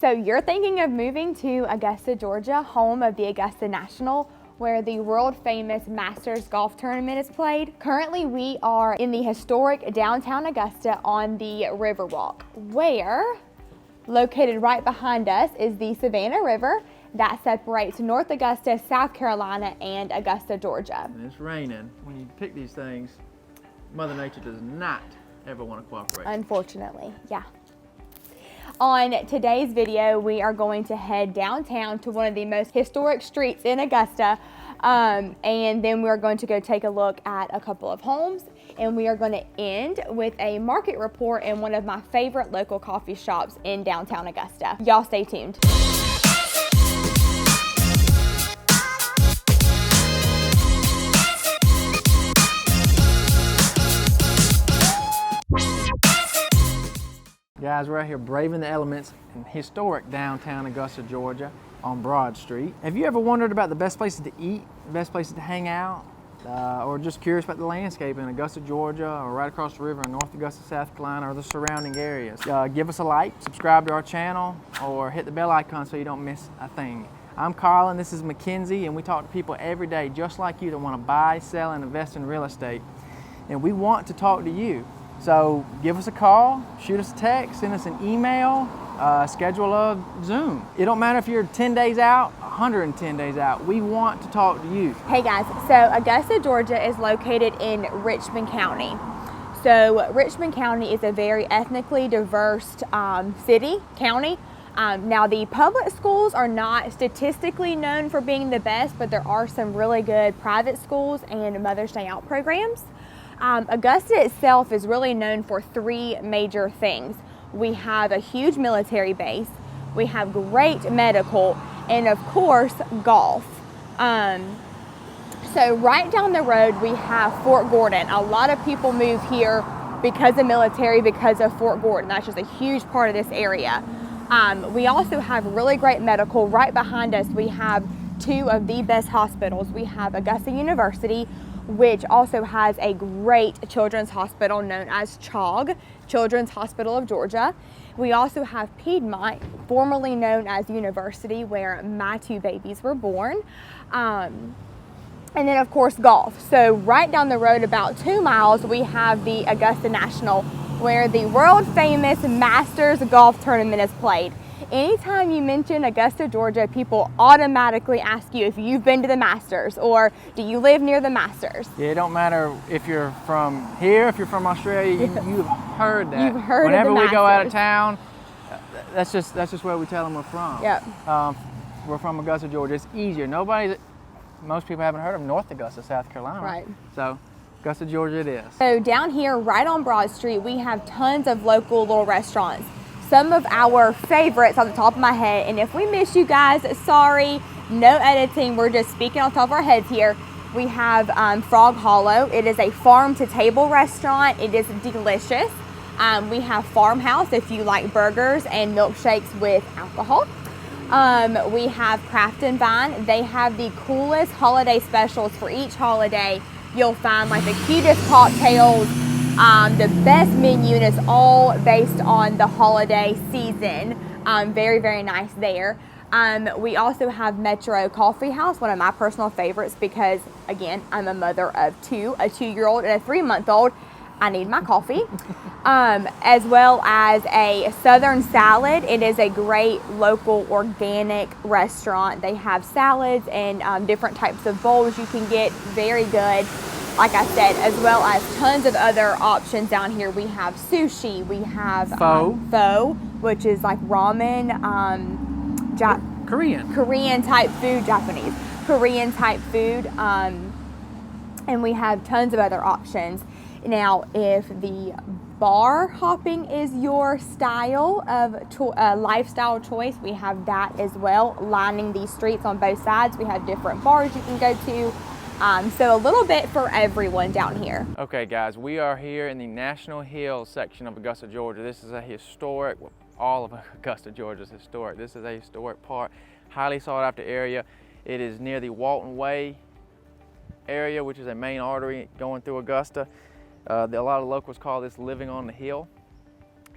So you're thinking of moving to Augusta, Georgia, home of the Augusta National, where the world famous Masters golf tournament is played. Currently, we are in the historic downtown Augusta on the Riverwalk, where located right behind us is the Savannah River that separates North Augusta, South Carolina, and Augusta, Georgia. And it's raining. When you pick these things, Mother Nature does not ever want to cooperate. Unfortunately, yeah. On today's video, we are going to head downtown to one of the most historic streets in Augusta, and then we're going to go take a look at a couple of homes, and we are going to end with a market report in one of my favorite local coffee shops in downtown Augusta. Y'all stay tuned. Guys, we're out here braving the elements in historic downtown Augusta, Georgia on Broad Street. Have you ever wondered about the best places to eat, the best places to hang out, or just curious about the landscape in Augusta, Georgia, or right across the river in North Augusta, South Carolina, or the surrounding areas? Give us a like, subscribe to our channel, or hit the bell icon so you don't miss a thing. I'm Carl and this is Mackenzie, and we talk to people every day just like you that want to buy, sell, and invest in real estate. And we want to talk to you. So give us a call, shoot us a text, send us an email, schedule a Zoom. It don't matter if you're 10 days out, 110 days out. We want to talk to you. Hey guys, so Augusta, Georgia is located in Richmond County. So Richmond County is a very ethnically diverse county. Now the public schools are not statistically known for being the best, but there are some really good private schools and Mother's Day Out programs. Augusta itself is really known for three major things. We have a huge military base, we have great medical, and of course, golf. So right down the road, we have Fort Gordon. A lot of people move here because of military, because of Fort Gordon. That's just a huge part of this area. We also have really great medical. Right behind us, we have two of the best hospitals. We have Augusta University, which also has a great children's hospital known as CHOG, Children's Hospital of Georgia. We also have Piedmont, formerly known as University, where my two babies were born. And then of course golf. So right down the road about 2 miles, we have the Augusta National, where the world famous Masters golf tournament is played. Anytime you mention Augusta, Georgia, people automatically ask you if you've been to the Masters or do you live near the Masters. Yeah, it don't matter if you're from here, if you're from Australia, you've heard that. You've heard Whenever of the we go out of Masters. town, that's just where we tell them we're from. Yep. We're from Augusta, Georgia. It's easier. Most people haven't heard of North Augusta, South Carolina. Right. So Augusta, Georgia it is. So down here, right on Broad Street, we have tons of local little restaurants. Some of our favorites on the top of my head, and if we miss you guys, sorry, no editing, we're just speaking on top of our heads here. We have Frog Hollow. It is a farm-to-table restaurant. It is delicious. We have Farmhouse if you like burgers and milkshakes with alcohol. We have Craft and Vine. They have the coolest holiday specials for each holiday. You'll find like the cutest cocktails, the best menu, and it's all based on the holiday season. Very, very nice there. We also have Metro Coffee House, one of my personal favorites because, again, I'm a mother of two, a 2-year-old and a 3-month-old. I need my coffee. As well as a Southern Salad. It is a great local organic restaurant. They have salads and different types of bowls you can get, very good. Like I said, as well as tons of other options down here. We have sushi, we have pho, which is like ramen, Korean type food, Japanese, Korean type food, and we have tons of other options. Now, if the bar hopping is your style of lifestyle choice, we have that as well, lining these streets on both sides. We have different bars you can go to. So a little bit for everyone down here. Okay guys, we are here in the National Hill section of Augusta, Georgia. This is a historic, all of Augusta, Georgia is historic. This is a historic part, highly sought after area. It is near the Walton Way area, which is a main artery going through Augusta. A lot of locals call this living on the hill.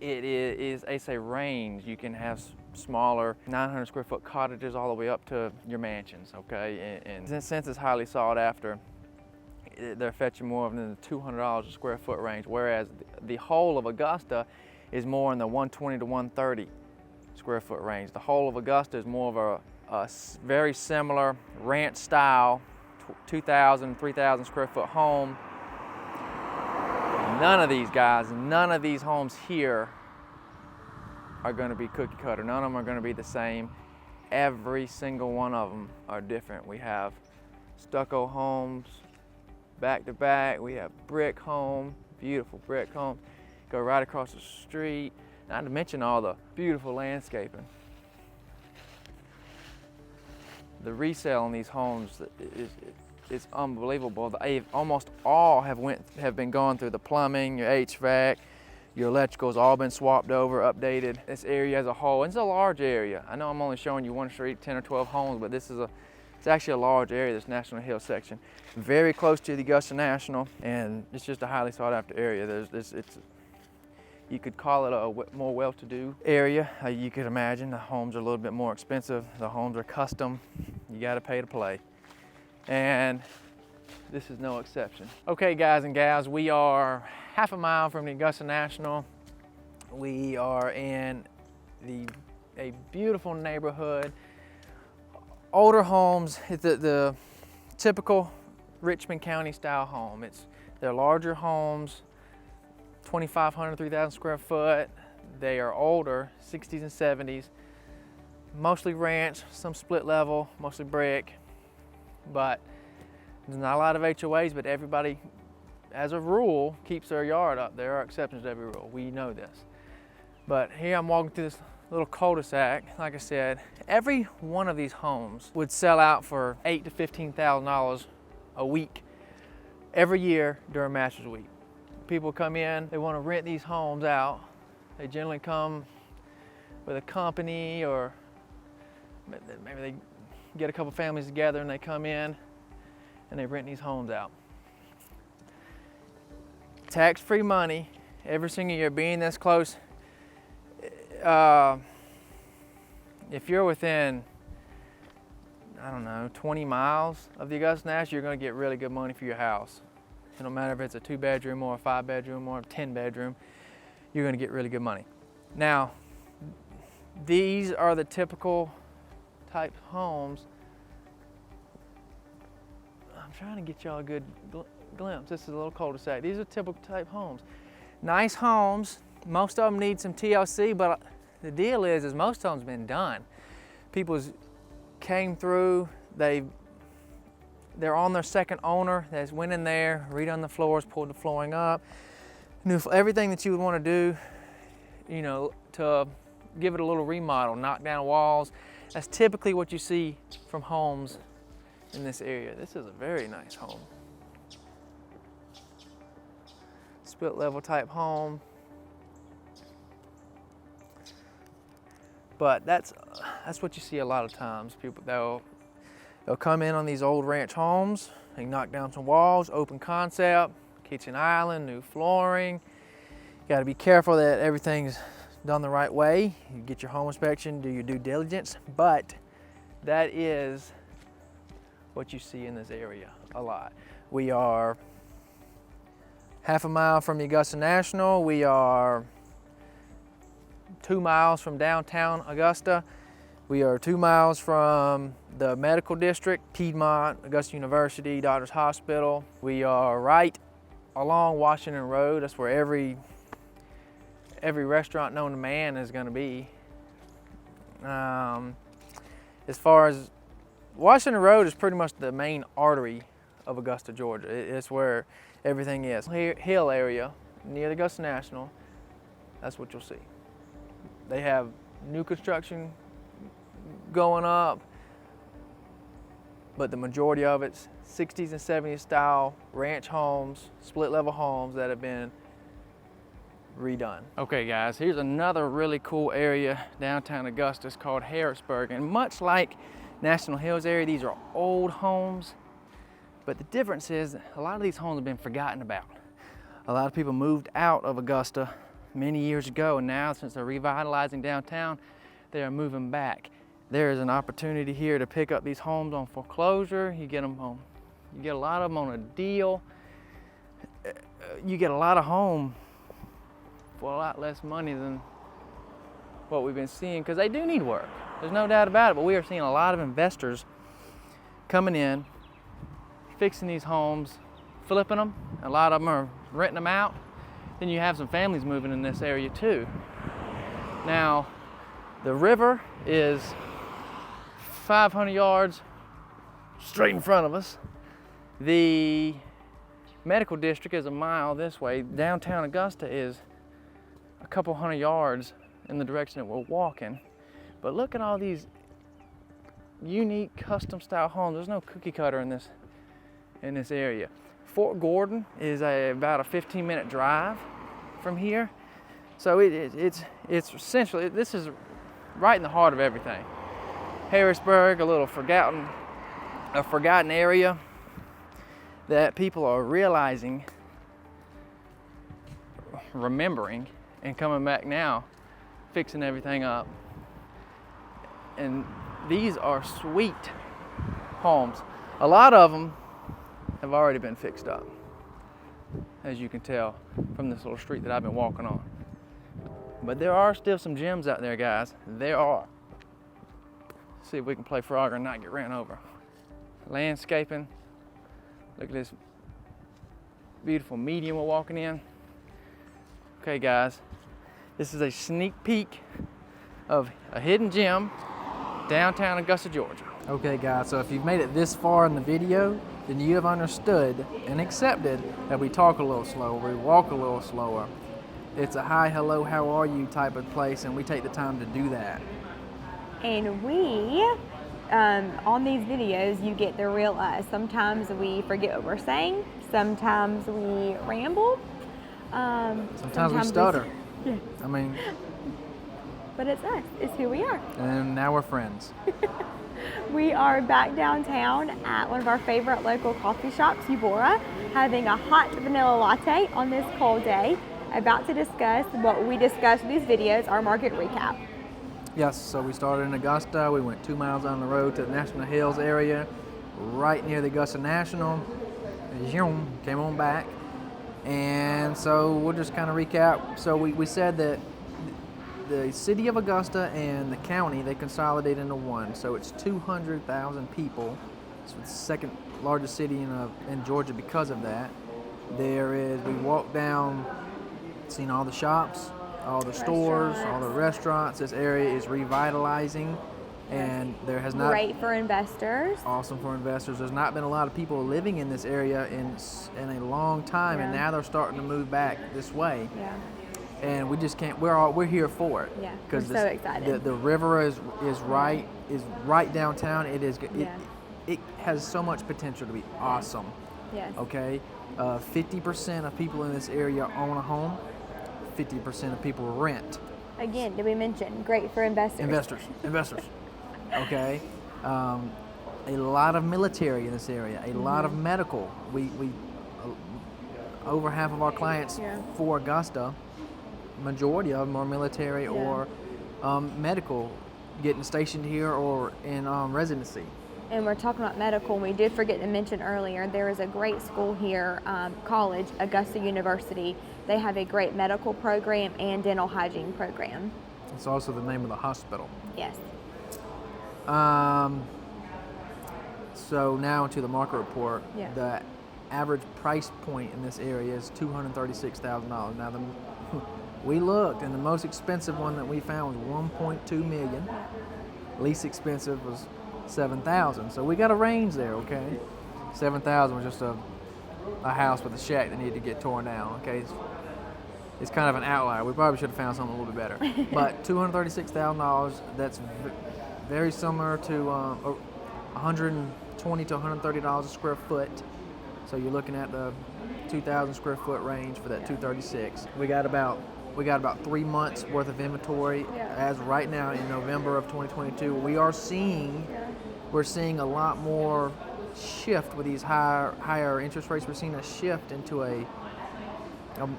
It's a range. You can have smaller 900 square foot cottages all the way up to your mansions, okay? And since it's highly sought after, they're fetching more than the $200 a square foot range, whereas the whole of Augusta is more in the 120 to 130 square foot range. The whole of Augusta is more of a very similar ranch style, 2,000, 3,000 square foot home. None of these guys, none of these homes here are going to be cookie cutter. None of them are going to be the same. Every single one of them are different. We have stucco homes back to back. We have brick home, beautiful brick home. Go right across the street. Not to mention all the beautiful landscaping. The resale on these homes is unbelievable. They almost all have been gone through the plumbing, your HVAC, your electrical's all been swapped over, updated. This area as a whole, it's a large area. I know I'm only showing you one street, 10 or 12 homes, but it's actually a large area, this National Hill section. Very close to the Augusta National, and it's just a highly sought after area. You could call it a more well-to-do area. You could imagine the homes are a little bit more expensive. The homes are custom. You gotta pay to play. And this is no exception. Okay, guys and gals, we are half a mile from the Augusta National. We are in a beautiful neighborhood. Older homes, it's the typical Richmond County style home. They're larger homes, 2,500, 3,000 square foot. They are older, 60s and 70s, mostly ranch, some split level, mostly brick. But there's not a lot of HOAs, but everybody, as a rule, keeps their yard up. There are exceptions to every rule. We know this. But here I'm walking through this little cul-de-sac. Like I said, every one of these homes would sell out for $8,000 to $15,000 a week every year during Masters Week. People come in, they want to rent these homes out. They generally come with a company, or maybe they get a couple families together and they come in and they rent these homes out. Tax-free money every single year. Being this close, if you're within, I don't know, 20 miles of the Augusta National, you're going to get really good money for your house. It don't matter if it's a 2-bedroom or a 5-bedroom or a 10-bedroom, you're going to get really good money. Now, these are the typical type homes. I'm trying to get y'all a good glimpse. This is a little cul-de-sac. These are typical type homes. Nice homes. Most of them need some TLC, but the deal is most of them's been done. People came through, they're on their second owner. They just went in there, redone the floors, pulled the flooring up, everything that you would want to do, you know, to give it a little remodel, knock down walls. That's typically what you see from homes in this area. This is a very nice home. Split level type home. But that's what you see a lot of times. People, they'll come in on these old ranch homes, they knock down some walls, open concept, kitchen island, new flooring. You gotta be careful that everything's done the right way. You get your home inspection, do your due diligence, but that is what you see in this area a lot. We are half a mile from the Augusta National. We are 2 miles from downtown Augusta. We are 2 miles from the medical district, Piedmont, Augusta University, Doctors Hospital. We are right along Washington Road. That's where every restaurant known to man is going to be. As far as Washington Road is pretty much the main artery of Augusta, Georgia. It's where everything is. Hill area near the Augusta National, that's what you'll see. They have new construction going up, but the majority of it's 60s and 70s style ranch homes, split level homes that have been redone. Okay guys, here's another really cool area downtown Augusta. It's called Harrisburg, and much like National Hills area, these are old homes, but the difference is a lot of these homes have been forgotten about. A lot of people moved out of Augusta many years ago, and now since they're revitalizing downtown, they are moving back. There is an opportunity here to pick up these homes on foreclosure. You get a lot of them on a deal. You get a lot of home for a lot less money than what we've been seeing, because they do need work. There's no doubt about it, but we are seeing a lot of investors coming in, fixing these homes, flipping them. A lot of them are renting them out. Then you have some families moving in this area too. Now, the river is 500 yards straight in front of us. The medical district is a mile this way. Downtown Augusta is a couple hundred yards in the direction that we're walking. But look at all these unique custom style homes. There's no cookie cutter in this area. Fort Gordon is about a 15-minute drive from here. So it's essentially, this is right in the heart of everything. Harrisburg, a little forgotten area that people are realizing, remembering, and coming back now, fixing everything up. And these are sweet homes. A lot of them have already been fixed up, as you can tell from this little street that I've been walking on. But there are still some gems out there, guys. There are. See if we can play Frogger and not get ran over. Landscaping. Look at this beautiful median we're walking in. Okay, guys, this is a sneak peek of a hidden gem, downtown Augusta, Georgia. Okay, guys, so if you've made it this far in the video, then you have understood and accepted that we talk a little slower, we walk a little slower. It's a hi, hello, how are you type of place, and we take the time to do that. And we, on these videos, you get the real us. Sometimes we forget what we're saying. Sometimes we ramble. Sometimes we stutter. Yeah. I mean. But it's us. It's who we are. And now we're friends. We are back downtown at one of our favorite local coffee shops, Eubora, having a hot vanilla latte on this cold day. About to discuss what we discuss in these videos, our market recap. Yes, so we started in Augusta. We went 2 miles down the road to the National Hills area, right near the Augusta National. Came on back. And so we'll just kind of recap. So we said that the city of Augusta and the county, they consolidate into one. So it's 200,000 people. It's the second largest city in Georgia because of that. We walked down, seen all the shops, all the stores, all the restaurants. This area is revitalizing, and there has not... Great for investors. Awesome for investors. There's not been a lot of people living in this area in a long time, and now they're starting to move back this way. Yeah. And we just can't. We're here for it. Yeah. We're so excited. The river is right downtown. It has so much potential to be awesome. Yes. Okay. 50% of people in this area own a home. 50% of people rent. Again, did we mention great for investors? Investors. Okay. A lot of military in this area. A lot of medical. We over half of our clients for Augusta, majority of them are military or medical, getting stationed here or in residency. And we're talking about medical, and we did forget to mention earlier, there is a great school here, college, Augusta University. They have a great medical program and dental hygiene program. It's also the name of the hospital. Yes. So now to the market report. Yeah. The average price point in this area is $236,000. Now we looked, and the most expensive one that we found was $1.2 million. Least expensive was $7,000. So we got a range there, okay? $7,000 was just a house with a shack that needed to get torn down, okay? It's kind of an outlier. We probably should have found something a little bit better. But $236,000, that's very similar to $120 to $130 a square foot. So you're looking at the 2,000 square foot range for that 236. We got about 3 months worth of inventory as right now in November of 2022. We're seeing a lot more shift with these higher interest rates. We're seeing a shift into a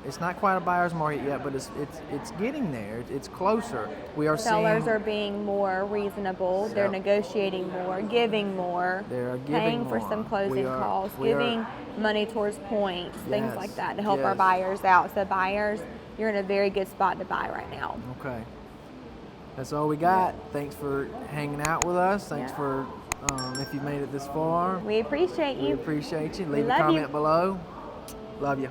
It's not quite a buyer's market yet, but it's getting there. It's closer. We are Sellers seeing are being more reasonable. They're negotiating more, giving more, they're paying giving for more. some closing costs, we are- giving money towards points, things Yes, like that to help our yes. buyers out. So buyers, you're in a very good spot to buy right now. Okay. That's all we got. Thanks for hanging out with us. Thanks Yeah. for if you made it this far. We appreciate We you. appreciate you. We Leave a love comment you. below. Love you.